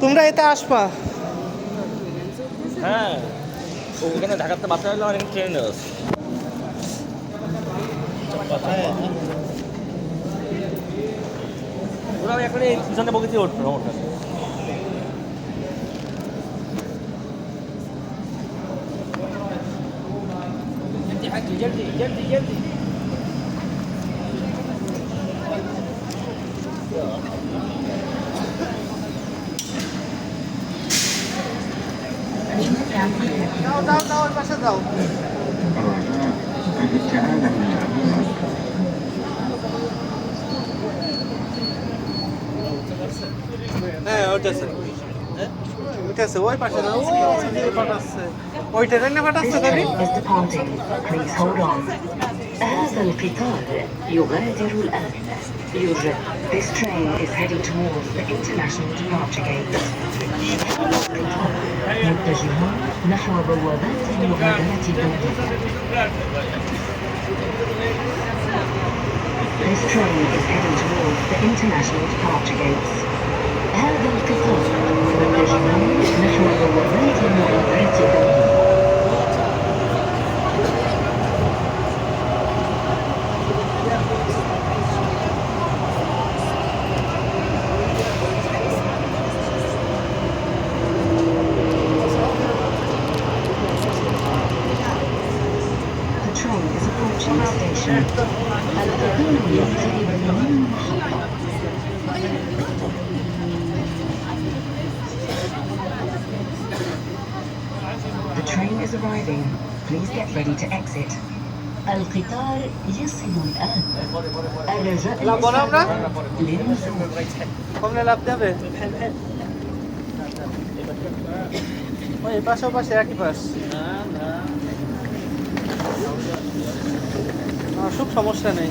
তোমরা এতে আসবা? হ্যাঁ, ওখানে ঢাকাতে বাচ্চা হলে অনেক ট্রেনে আছে। ওরা এখন এই পিছনে বগিতে উঠবে সমস্যা নেই। জলদি জলদি জলদি দাও দাও দাও, ওই পাশে দাও। হ্যাঁ ওইটাছে, ওইটাছে ওই পাশে দাও। পাঠাচ্ছে ওইটা না পাঠাচ্ছে গাড়ি। is departing. Please hold on. هذا القطار يغادر الآن. يوجد. This train is heading towards the international departure gate. القطار متجه نحو بوابات المغادرة الدولية. This train is heading towards the international departure gates. هذا القطار متجه نحو بوابات المغادرة الدولية. The train is approaching the station. القطار يقترب من المحطة. The train is arriving. Please get ready to exit. القطار يصل الآن. الرجاء লাভ للنزول. কমলে লাভ দেবে। ওই পাশে পাশে একই পাশ। অসুখ সমস্যা নেই,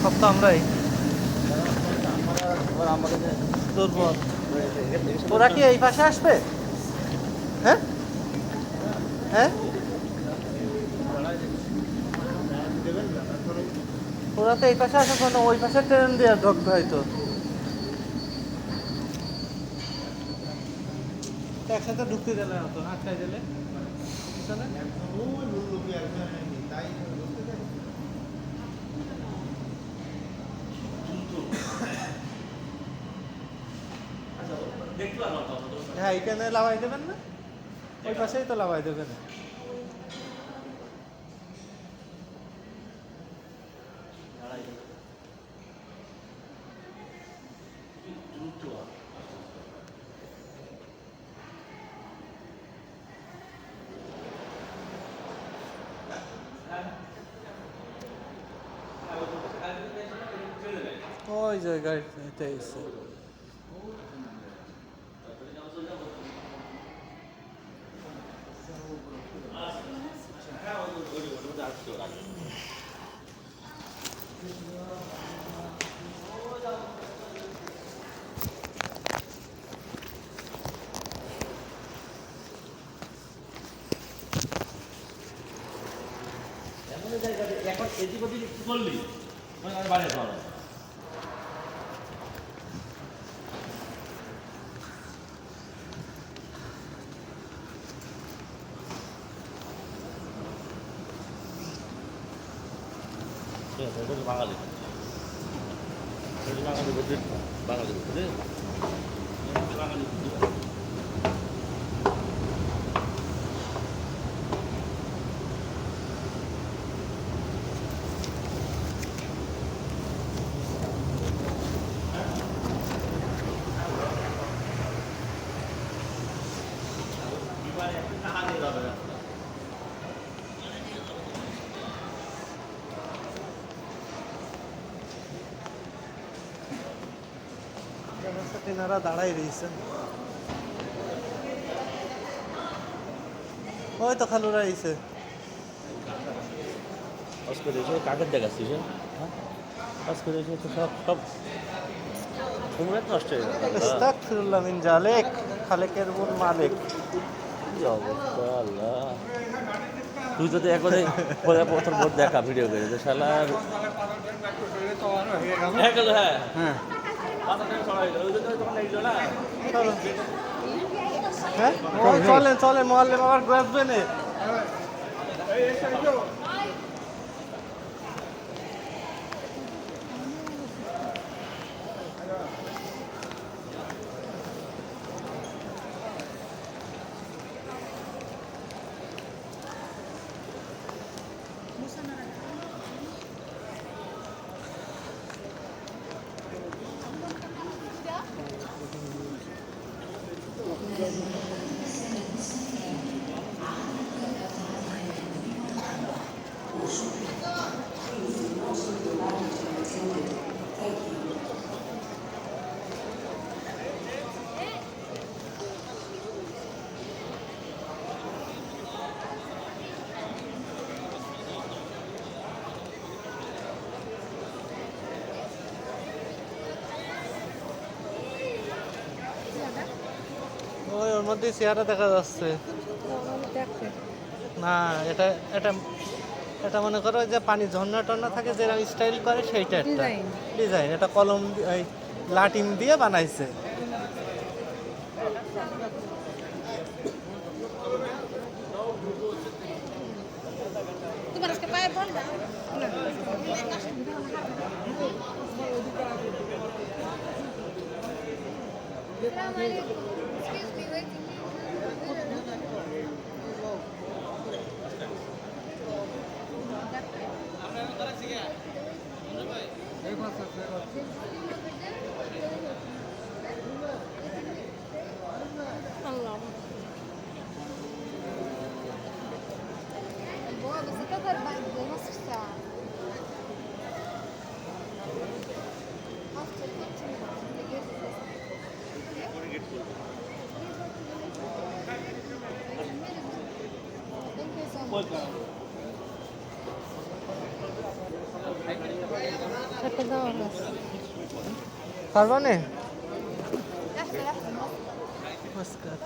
সব তো আমরাই দুর্বল। ওরা কি এই পাশে আসবে? হ্যাঁ হ্যাঁ, ওরা তো এই পাশে আসে, কোনো ওই পাশে ট্রেন দিয়ে ঢুকবে হয়তো। একসাথে ঢুকতে দিলে হতো, আটকাই দিলে হ্যাঁ, এইখানে লাগাই দেবেন না, ওই পাশেই তো লাগাই দেবেন। ওই জায়গায় এটা এসে এখন এদিক ওদিক একটু করলি বাইরে যাওয়া বাঙালি বাঙালি বাঙালি বাঙালি তেনারা দাঁড়াই রয়েছেন। ওই তো খালুরা আইছে। কাকের দেখাচ্ছিস কাজ করে তো সব সব তোমরা নষ্ট হয়ে গেল। আস্তাগফিরুল্লাহ মিন জালিক, খালেকের বোন মালিক। কি অবস্থা আল্লাহ। তুই যদি একবারে প্রথম ভোট দেখা ভিডিও করে যে শালার হ্যাঁ হ্যাঁ চলো। হ্যাঁ ও চলে চলে মহল্লে আবার ঘুরবে না। ওই ওর মধ্যে চেহারা দেখা যাচ্ছে না। এটা এটা এটা মনে করো যে পানি ঝর্ণা টর্ণা থাকে যে স্টাইল করে সেইটা একটা ডিজাইন। এটা কলম ওই লাটিম দিয়ে বানাইছে। بس تظهر بعد نص ساعة. পারবা না? لحظة لحظة. নমস্কার।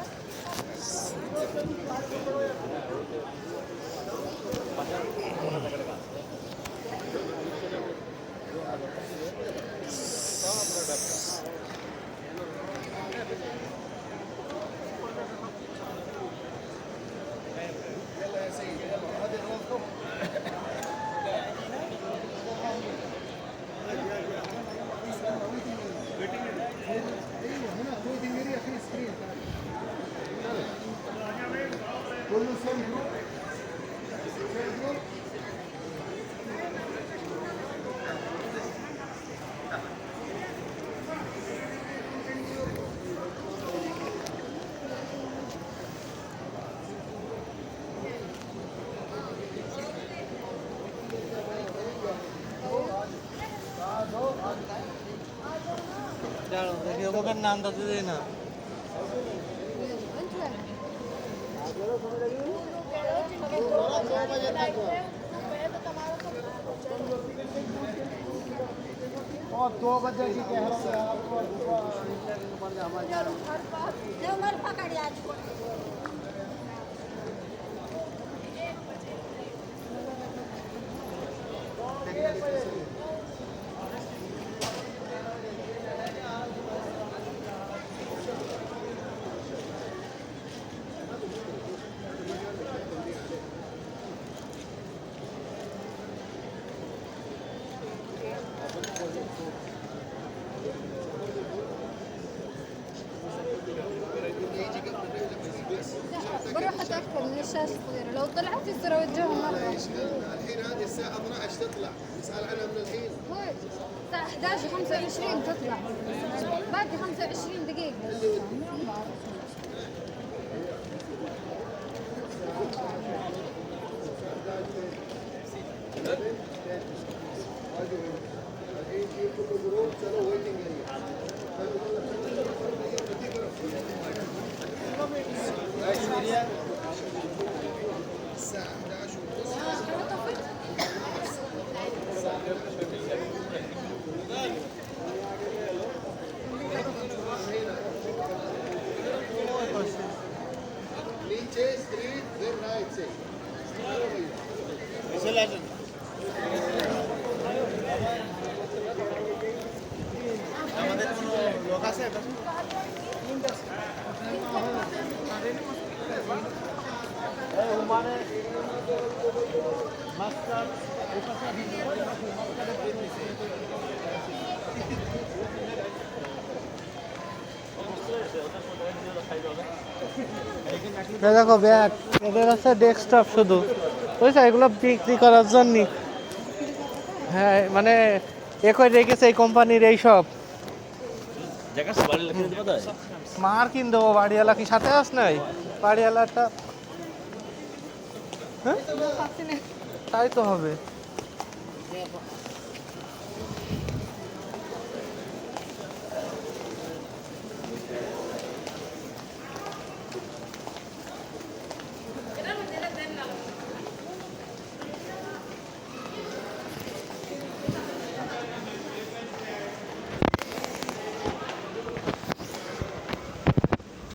দাঁড়াও দেখি ওদের নামটা দিদি না। بروح اتاكد من الشاشه الصغيره لو طلعت يصير اوجههم مره. الحين هذه الساعة 12 تطلع، نسأل عنها من الحين. هو الساعه 11:25 تطلع، باقي 25 دقيقه. الحين في كل جروب سووا ويتنج الساعة 11:30. नीचे स्ट्रीट फिर राइट से আমাদের কোনো দেখো ব্যাগ, এদের আছে ডেস্কটপ শুধু, বুঝছো, এগুলো বিক্রি করার জন্য। হ্যাঁ মানে একই রেখেছে এই কোম্পানির এইসব। দেখা যাচ্ছে বাড়ি লেখা দিতে পারে। মার কিন দেবো, বাড়িওয়ালা কি সাথে আস নাই? বাড়িওয়ালাটা হ্যাঁ তাই তো হবে।